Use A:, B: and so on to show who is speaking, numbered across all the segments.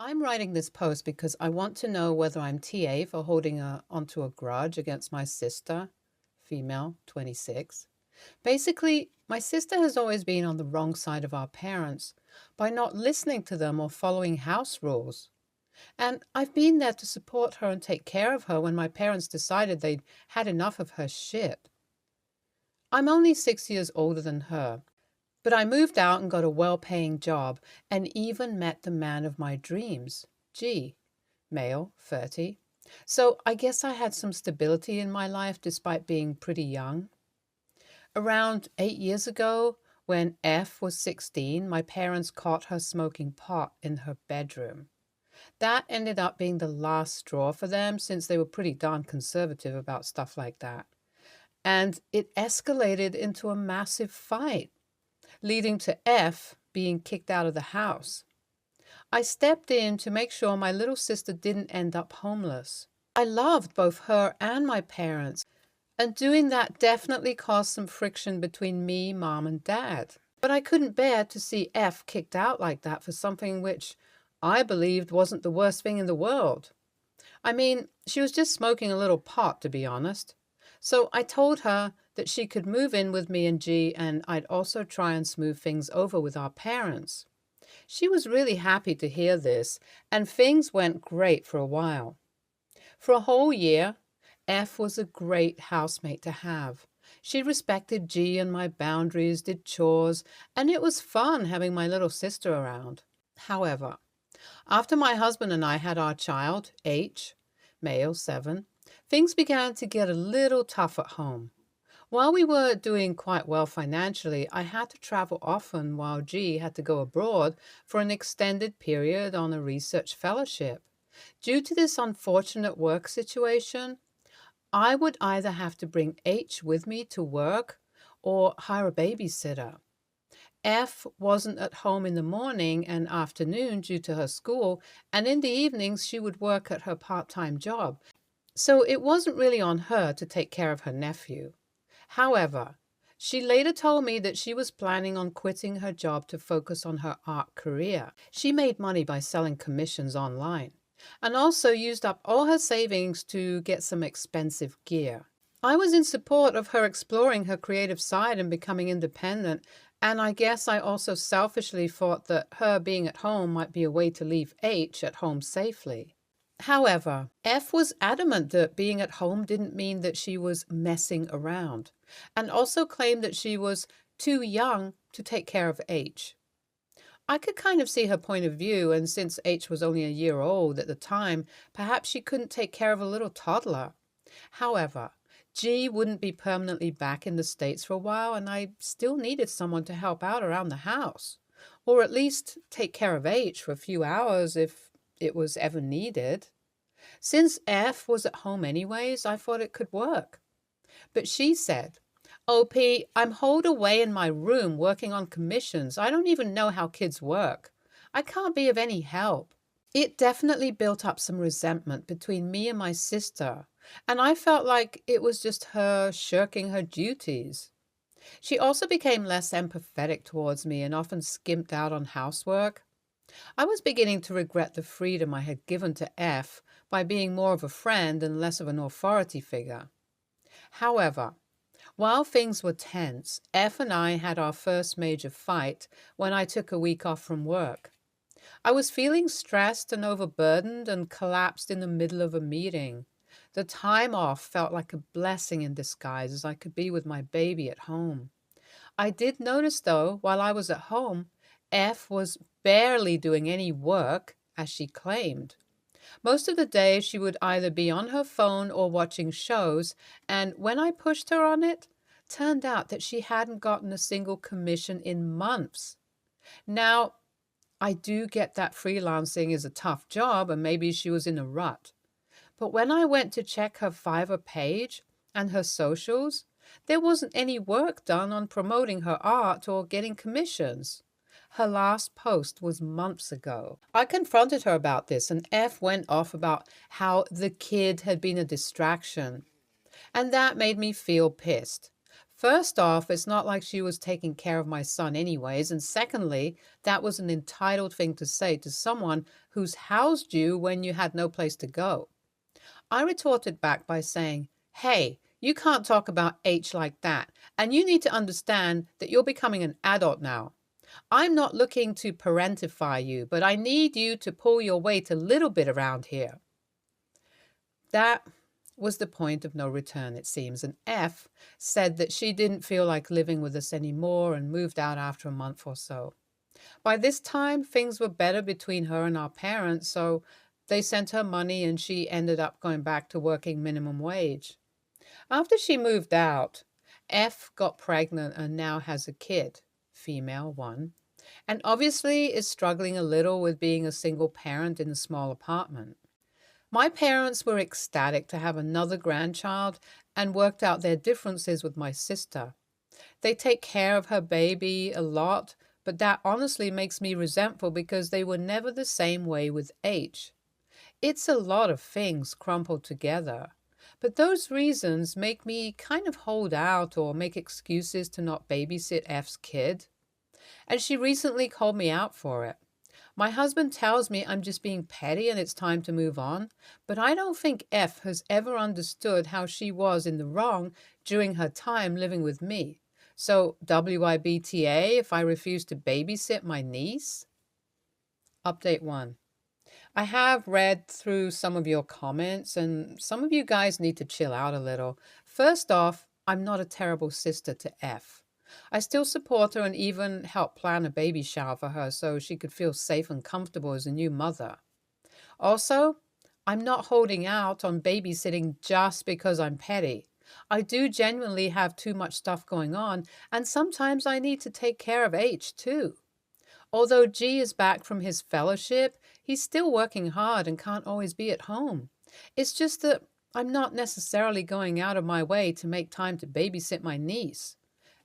A: I'm writing this post because I want to know whether I'm TA for holding onto a grudge against my sister, female, 26. Basically, my sister has always been on the wrong side of our parents by not listening to them or following house rules. And I've been there to support her and take care of her when my parents decided they'd had enough of her shit. I'm only 6 years older than her, but I moved out and got a well-paying job and even met the man of my dreams, G, male, 30. So I guess I had some stability in my life despite being pretty young. Around 8 years ago, when F was 16, my parents caught her smoking pot in her bedroom. That ended up being the last straw for them since they were pretty darn conservative about stuff like that. And it escalated into a massive fight, leading to F being kicked out of the house. I stepped in to make sure my little sister didn't end up homeless. I loved both her and my parents, and doing that definitely caused some friction between me, mom, and dad. But I couldn't bear to see F kicked out like that for something which I believed wasn't the worst thing in the world. I mean, she was just smoking a little pot, to be honest. So I told her that she could move in with me and G, and I'd also try and smooth things over with our parents. She was really happy to hear this, and things went great for a while. For a whole year, F was a great housemate to have. She respected G and my boundaries, did chores, and it was fun having my little sister around. However, after my husband and I had our child, H, male, 7, things began to get a little tough at home. While we were doing quite well financially, I had to travel often while G had to go abroad for an extended period on a research fellowship. Due to this unfortunate work situation, I would either have to bring H with me to work or hire a babysitter. F wasn't at home in the morning and afternoon due to her school, and in the evenings she would work at her part-time job. So it wasn't really on her to take care of her nephew. However, she later told me that she was planning on quitting her job to focus on her art career. She made money by selling commissions online and also used up all her savings to get some expensive gear. I was in support of her exploring her creative side and becoming independent, and I guess I also selfishly thought that her being at home might be a way to leave H at home safely. However, F was adamant that being at home didn't mean that she was messing around, and also claimed that she was too young to take care of H. I could kind of see her point of view, and since H was only a year old at the time, perhaps she couldn't take care of a little toddler. However, G wouldn't be permanently back in the States for a while, and I still needed someone to help out around the house, or at least take care of H for a few hours if it was ever needed. Since F was at home anyways, I thought it could work. But she said, "OP, I'm holed away in my room working on commissions. I don't even know how kids work. I can't be of any help." It definitely built up some resentment between me and my sister, and I felt like it was just her shirking her duties. She also became less empathetic towards me and often skimped out on housework. I was beginning to regret the freedom I had given to F by being more of a friend and less of an authority figure. However, while things were tense, F and I had our first major fight when I took a week off from work. I was feeling stressed and overburdened and collapsed in the middle of a meeting. The time off felt like a blessing in disguise as I could be with my baby at home. I did notice, though, while I was at home, F was barely doing any work, as she claimed. Most of the day she would either be on her phone or watching shows, and when I pushed her on it, turned out that she hadn't gotten a single commission in months. Now, I do get that freelancing is a tough job and maybe she was in a rut. But when I went to check her Fiverr page and her socials, there wasn't any work done on promoting her art or getting commissions. Her last post was months ago. I confronted her about this, and F went off about how the kid had been a distraction. And that made me feel pissed. First off, it's not like she was taking care of my son anyways, and secondly, that was an entitled thing to say to someone who's housed you when you had no place to go. I retorted back by saying, "Hey, you can't talk about H like that, and you need to understand that you're becoming an adult now. I'm not looking to parentify you, but I need you to pull your weight a little bit around here." That was the point of no return, it seems, and F said that she didn't feel like living with us anymore and moved out after a month or so. By this time, things were better between her and our parents, so they sent her money and she ended up going back to working minimum wage. After she moved out, F got pregnant and now has a kid, female one, and obviously is struggling a little with being a single parent in a small apartment. My parents were ecstatic to have another grandchild and worked out their differences with my sister. They take care of her baby a lot, but that honestly makes me resentful because they were never the same way with H. It's a lot of things crumpled together. But those reasons make me kind of hold out or make excuses to not babysit F's kid. And she recently called me out for it. My husband tells me I'm just being petty and it's time to move on, but I don't think F has ever understood how she was in the wrong during her time living with me. So, WIBTA if I refuse to babysit my niece? Update 1. I have read through some of your comments, and some of you guys need to chill out a little. First off, I'm not a terrible sister to F. I still support her and even help plan a baby shower for her so she could feel safe and comfortable as a new mother. Also, I'm not holding out on babysitting just because I'm petty. I do genuinely have too much stuff going on, and sometimes I need to take care of H too. Although G is back from his fellowship, he's still working hard and can't always be at home. It's just that I'm not necessarily going out of my way to make time to babysit my niece.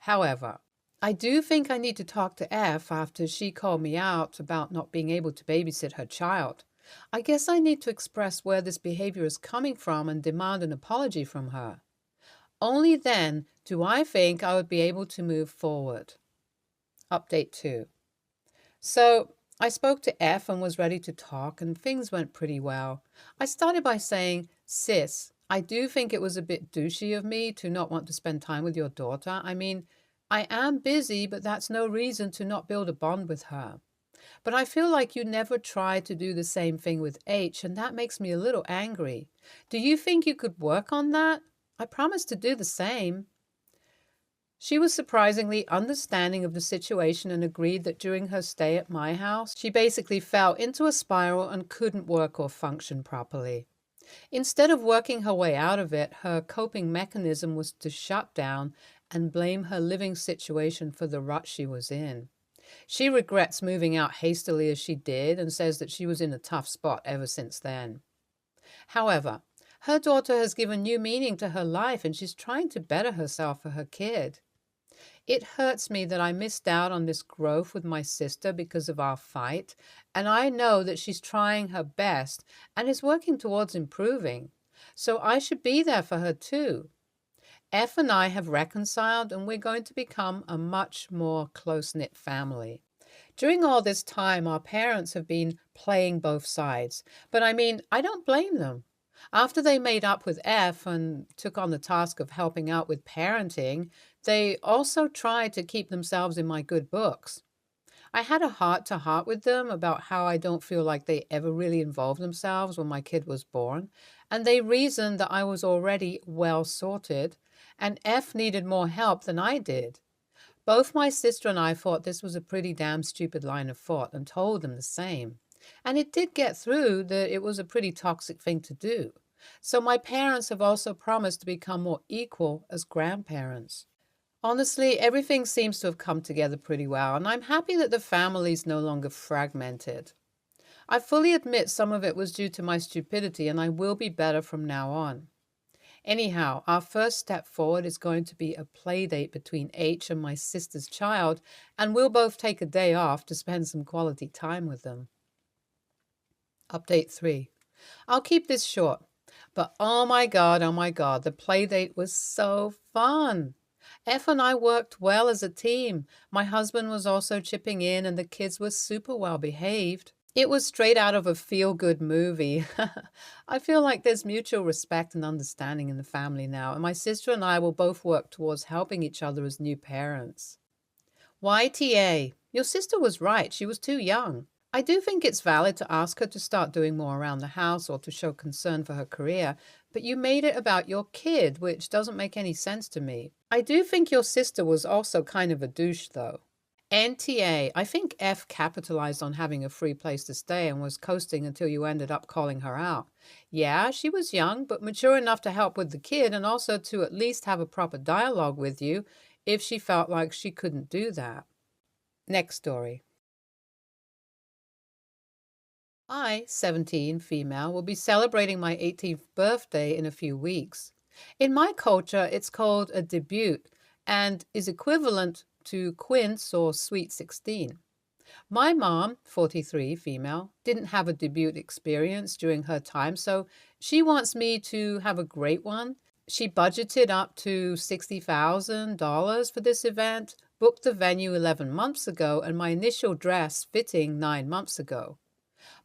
A: However, I do think I need to talk to F after she called me out about not being able to babysit her child. I guess I need to express where this behavior is coming from and demand an apology from her. Only then do I think I would be able to move forward. Update 2. So I spoke to F and was ready to talk, and things went pretty well. I started by saying, "Sis, I do think it was a bit douchey of me to not want to spend time with your daughter. I mean, I am busy, but that's no reason to not build a bond with her. But I feel like you never tried to do the same thing with H, and that makes me a little angry. Do you think you could work on that? I promised to do the same." She was surprisingly understanding of the situation and agreed that during her stay at my house, she basically fell into a spiral and couldn't work or function properly. Instead of working her way out of it, her coping mechanism was to shut down and blame her living situation for the rut she was in. She regrets moving out hastily as she did and says that she was in a tough spot ever since then. However, her daughter has given new meaning to her life and she's trying to better herself for her kid. It hurts me that I missed out on this growth with my sister because of our fight, and I know that she's trying her best and is working towards improving. So I should be there for her too. F and I have reconciled and we're going to become a much more close-knit family. During all this time, our parents have been playing both sides, but I don't blame them. After they made up with F and took on the task of helping out with parenting, they also tried to keep themselves in my good books. I had a heart-to-heart with them about how I don't feel like they ever really involved themselves when my kid was born, and they reasoned that I was already well sorted, and F needed more help than I did. Both my sister and I thought this was a pretty damn stupid line of thought and told them the same. And it did get through that it was a pretty toxic thing to do. So my parents have also promised to become more equal as grandparents. Honestly, everything seems to have come together pretty well, and I'm happy that the family's no longer fragmented. I fully admit some of it was due to my stupidity, and I will be better from now on. Anyhow, our first step forward is going to be a play date between H and my sister's child, and we'll both take a day off to spend some quality time with them. Update 3. I'll keep this short, but oh my god, the play date was so fun. F and I worked well as a team. My husband was also chipping in, and the kids were super well behaved. It was straight out of a feel-good movie. I feel like there's mutual respect and understanding in the family now, and my sister and I will both work towards helping each other as new parents. YTA, your sister was right. She was too young. I do think it's valid to ask her to start doing more around the house or to show concern for her career, but you made it about your kid, which doesn't make any sense to me. I do think your sister was also kind of a douche, though. NTA, I think F capitalized on having a free place to stay and was coasting until you ended up calling her out. Yeah, she was young, but mature enough to help with the kid and also to at least have a proper dialogue with you if she felt like she couldn't do that. Next story. I, 17, female, will be celebrating my 18th birthday in a few weeks. In my culture, it's called a debut and is equivalent to quince or sweet 16. My mom, 43, female, didn't have a debut experience during her time, so she wants me to have a great one. She budgeted up to $60,000 for this event, booked the venue 11 months ago, and my initial dress fitting 9 months ago.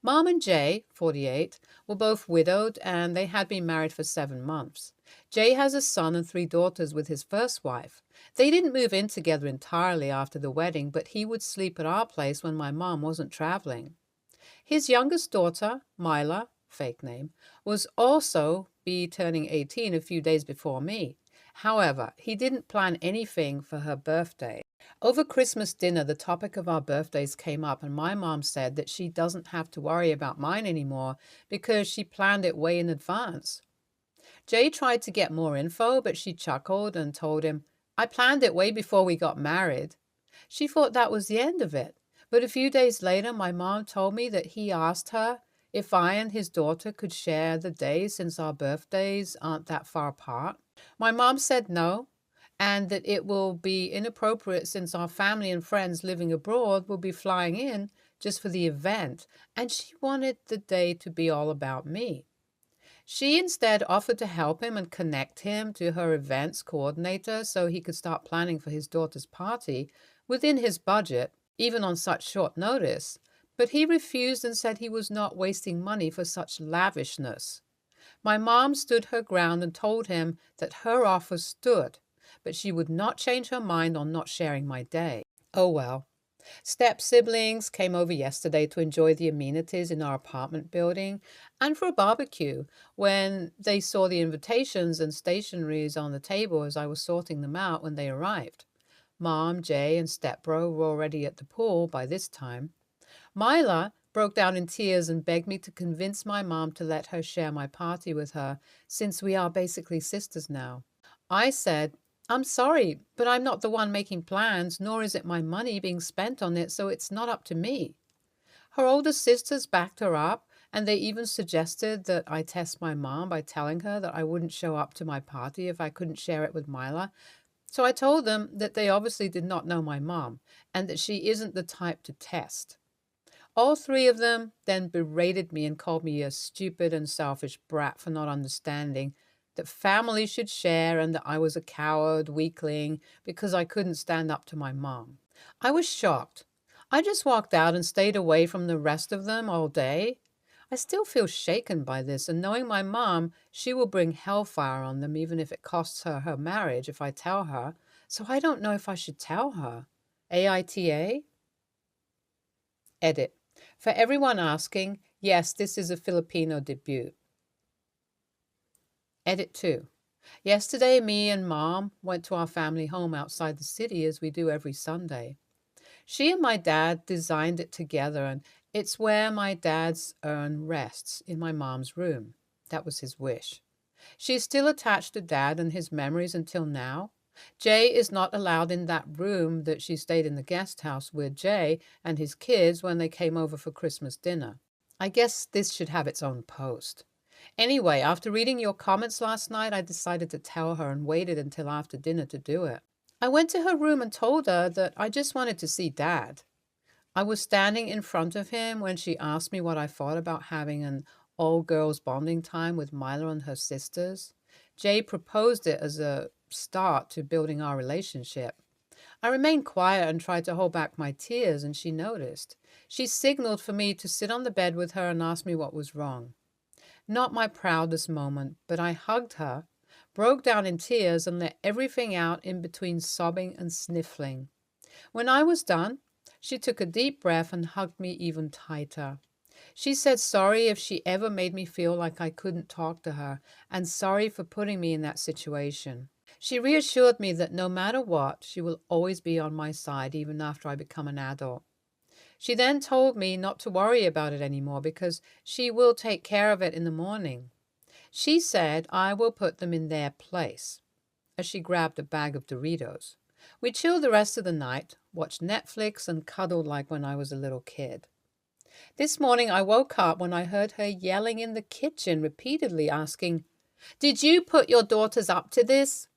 A: Mom and Jay, 48, were both widowed and they had been married for 7 months. Jay has a son and 3 daughters with his first wife. They didn't move in together entirely after the wedding, but he would sleep at our place when my mom wasn't traveling. His youngest daughter, Mila, fake name, was also be turning 18 a few days before me. However, he didn't plan anything for her birthday. Over Christmas dinner, the topic of our birthdays came up, and my mom said that she doesn't have to worry about mine anymore because she planned it way in advance. Jay tried to get more info, but she chuckled and told him, I planned it way before we got married. She thought that was the end of it. But a few days later, my mom told me that he asked her if I and his daughter could share the day since our birthdays aren't that far apart. My mom said no, and that it will be inappropriate since our family and friends living abroad will be flying in just for the event, and she wanted the day to be all about me. She instead offered to help him and connect him to her events coordinator so he could start planning for his daughter's party within his budget, even on such short notice. But he refused and said he was not wasting money for such lavishness. My mom stood her ground and told him that her offer stood, but she would not change her mind on not sharing my day. Oh well. Step siblings came over yesterday to enjoy the amenities in our apartment building and for a barbecue when they saw the invitations and stationeries on the table as I was sorting them out when they arrived. Mom, Jay, and Stepbro were already at the pool by this time. Mila broke down in tears and begged me to convince my mom to let her share my party with her, since we are basically sisters now. I said, I'm sorry, but I'm not the one making plans, nor is it my money being spent on it, so it's not up to me. Her older sisters backed her up, and they even suggested that I test my mom by telling her that I wouldn't show up to my party if I couldn't share it with Mila. So I told them that they obviously did not know my mom, and that she isn't the type to test. All 3 of them then berated me and called me a stupid and selfish brat for not understanding that family should share and that I was a coward, weakling, because I couldn't stand up to my mom. I was shocked. I just walked out and stayed away from the rest of them all day. I still feel shaken by this, and knowing my mom, she will bring hellfire on them even if it costs her her marriage if I tell her, so I don't know if I should tell her. AITA? Edit. For everyone asking, yes, this is a Filipino debut. Edit 2. Yesterday, me and Mom went to our family home outside the city as we do every Sunday. She and my dad designed it together, and it's where my dad's urn rests, in my mom's room. That was his wish. She's still attached to Dad and his memories until now. Jay is not allowed in that room that she stayed in the guest house with Jay and his kids when they came over for Christmas dinner. I guess this should have its own post. Anyway, after reading your comments last night, I decided to tell her and waited until after dinner to do it. I went to her room and told her that I just wanted to see Dad. I was standing in front of him when she asked me what I thought about having an all-girls bonding time with Mila and her sisters. Jay proposed it as a start to building our relationship. I remained quiet and tried to hold back my tears, and she noticed. She signaled for me to sit on the bed with her and asked me what was wrong. Not my proudest moment, but I hugged her, broke down in tears, and let everything out in between sobbing and sniffling. When I was done, she took a deep breath and hugged me even tighter. She said sorry if she ever made me feel like I couldn't talk to her, and sorry for putting me in that situation. She reassured me that no matter what, she will always be on my side even after I become an adult. She then told me not to worry about it anymore because she will take care of it in the morning. She said I will put them in their place, as she grabbed a bag of Doritos. We chilled the rest of the night, watched Netflix, and cuddled like when I was a little kid. This morning I woke up when I heard her yelling in the kitchen, repeatedly asking, "Did you put your daughters up to this?"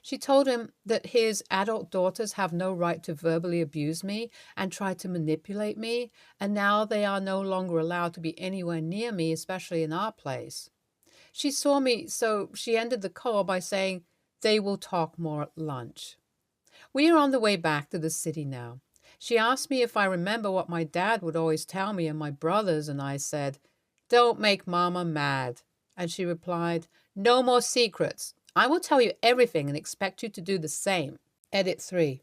A: She told him that his adult daughters have no right to verbally abuse me and try to manipulate me, and now they are no longer allowed to be anywhere near me, especially in our place. She saw me, so she ended the call by saying they will talk more at lunch. We are on the way back to the city now. She asked me if I remember what my dad would always tell me and my brothers, and I said, "Don't make Mama mad." And she replied, "No more secrets. I will tell you everything and expect you to do the same." Edit 3.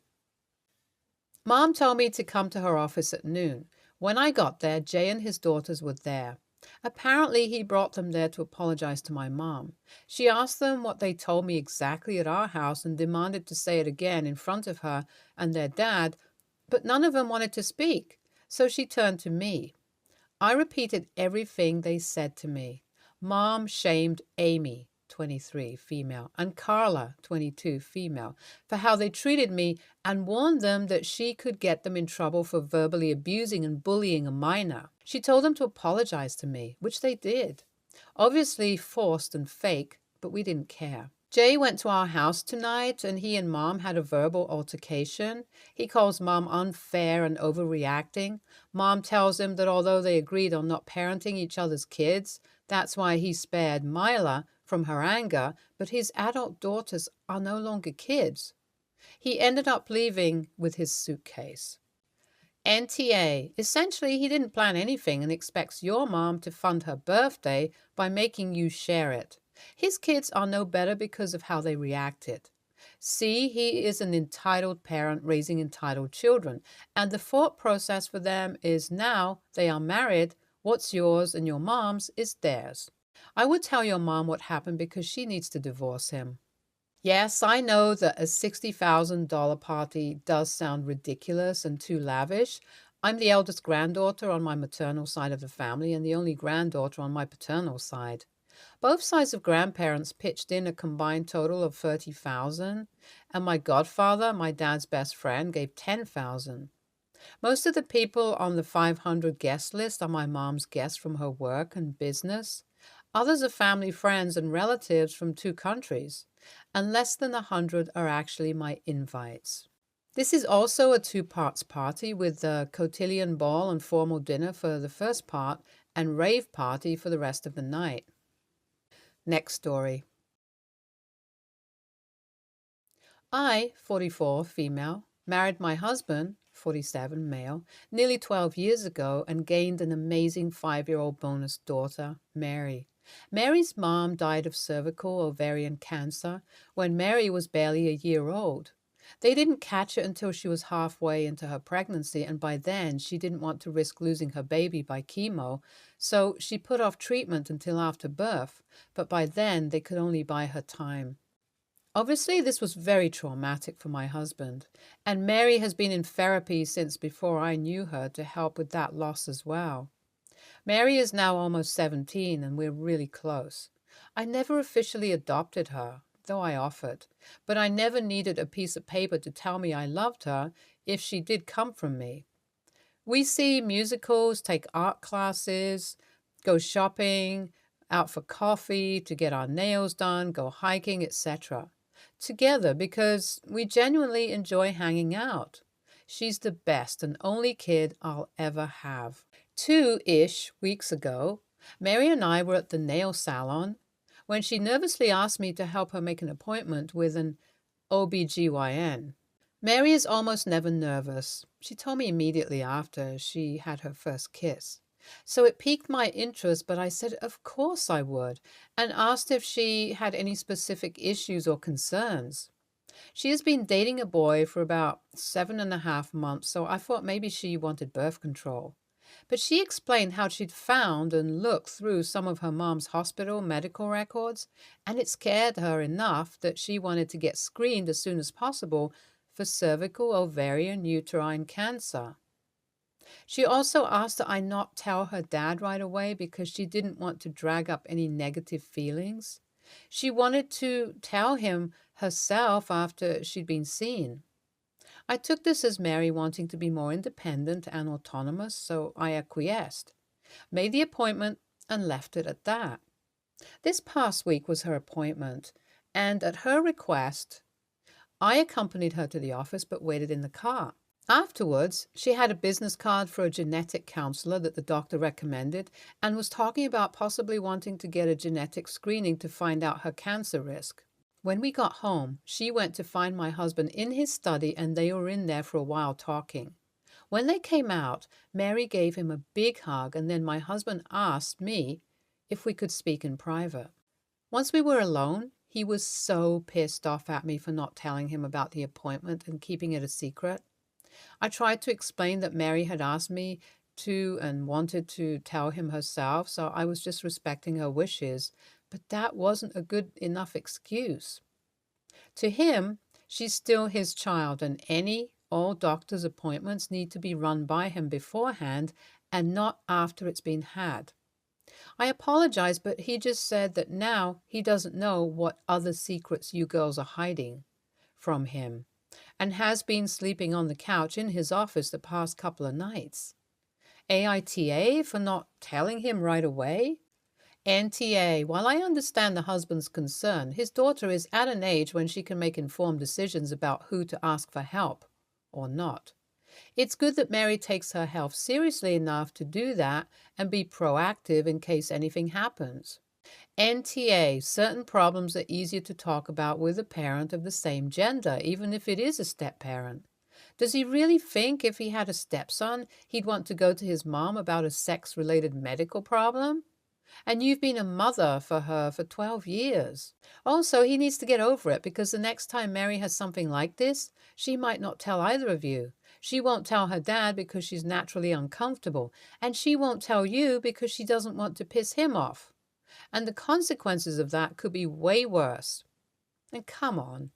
A: Mom told me to come to her office at noon. When I got there, Jay and his daughters were there. Apparently, he brought them there to apologize to my mom. She asked them what they told me exactly at our house and demanded to say it again in front of her and their dad, but none of them wanted to speak, so she turned to me. I repeated everything they said to me. Mom shamed Amy, 23, female, and Carla, 22, female, for how they treated me and warned them that she could get them in trouble for verbally abusing and bullying a minor. She told them to apologize to me, which they did. Obviously forced and fake, but we didn't care. Jay went to our house tonight and he and Mom had a verbal altercation. He calls Mom unfair and overreacting. Mom tells him that although they agreed on not parenting each other's kids, that's why he spared Mila from her anger, but his adult daughters are no longer kids. He ended up leaving with his suitcase. NTA. Essentially, he didn't plan anything and expects your mom to fund her birthday by making you share it. His kids are no better because of how they reacted. See, he is an entitled parent raising entitled children, and the thought process for them is now they are married, what's yours and your mom's is theirs. I would tell your mom what happened because she needs to divorce him. Yes, I know that a $60,000 party does sound ridiculous and too lavish. I'm the eldest granddaughter on my maternal side of the family and the only granddaughter on my paternal side. Both sides of grandparents pitched in a combined total of $30,000, and my godfather, my dad's best friend, gave $10,000. Most of the people on the 500 guest list are my mom's guests from her work and business. Others are family, friends, and relatives from 2 countries, and less than 100 are actually my invites. This is also a 2-parts party with the cotillion ball and formal dinner for the first part and rave party for the rest of the night. Next story. I, 44, female, married my husband, 47, male, nearly 12 years ago and gained an amazing 5-year-old bonus daughter, Mary. Mary's mom died of cervical ovarian cancer when Mary was barely a year old. They didn't catch it until she was halfway into her pregnancy, and by then she didn't want to risk losing her baby by chemo, so she put off treatment until after birth, but by then they could only buy her time. Obviously, this was very traumatic for my husband, and Mary has been in therapy since before I knew her to help with that loss as well. Mary is now almost 17 and we're really close. I never officially adopted her, though I offered, but I never needed a piece of paper to tell me I loved her if she did come from me. We see musicals, take art classes, go shopping, out for coffee, to get our nails done, go hiking, etc. together because we genuinely enjoy hanging out. She's the best and only kid I'll ever have. 2-ish weeks ago, Mary and I were at the nail salon when she nervously asked me to help her make an appointment with an OBGYN. Mary is almost never nervous. She told me immediately after she had her first kiss. So it piqued my interest, but I said of course I would, and asked if she had any specific issues or concerns. She has been dating a boy for about 7.5 months, so I thought maybe she wanted birth control. But she explained how she'd found and looked through some of her mom's hospital medical records, and it scared her enough that she wanted to get screened as soon as possible for cervical, ovarian, uterine cancer. She also asked that I not tell her dad right away because she didn't want to drag up any negative feelings. She wanted to tell him herself after she'd been seen. I took this as Mary wanting to be more independent and autonomous, so I acquiesced, made the appointment, and left it at that. This past week was her appointment, and at her request, I accompanied her to the office but waited in the car. Afterwards, she had a business card for a genetic counselor that the doctor recommended and was talking about possibly wanting to get a genetic screening to find out her cancer risk. When we got home, she went to find my husband in his study and they were in there for a while talking. When they came out, Mary gave him a big hug and then my husband asked me if we could speak in private. Once we were alone, he was so pissed off at me for not telling him about the appointment and keeping it a secret. I tried to explain that Mary had asked me to and wanted to tell him herself, so I was just respecting her wishes, but that wasn't a good enough excuse. To him, she's still his child, and all doctor's appointments need to be run by him beforehand and not after it's been had. I apologized, but he just said that now he doesn't know what other secrets you girls are hiding from him, and has been sleeping on the couch in his office the past couple of nights. AITA for not telling him right away? NTA, while I understand the husband's concern, his daughter is at an age when she can make informed decisions about who to ask for help or not. It's good that Mary takes her health seriously enough to do that and be proactive in case anything happens. NTA, certain problems are easier to talk about with a parent of the same gender, even if it is a step-parent. Does he really think if he had a stepson, he'd want to go to his mom about a sex-related medical problem? And you've been a mother for her for 12 years. Also, he needs to get over it because the next time Mary has something like this, she might not tell either of you. She won't tell her dad because she's naturally uncomfortable, and she won't tell you because she doesn't want to piss him off. And the consequences of that could be way worse. And come on.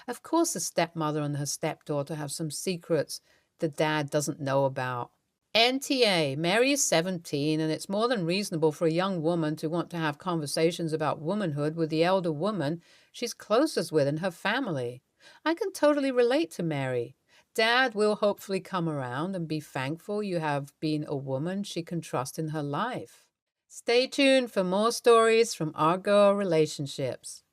A: Of course the stepmother and her stepdaughter have some secrets the dad doesn't know about. NTA, Mary is 17 and it's more than reasonable for a young woman to want to have conversations about womanhood with the elder woman she's closest with in her family. I can totally relate to Mary. Dad will hopefully come around and be thankful you have been a woman she can trust in her life. Stay tuned for more stories from our girl relationships.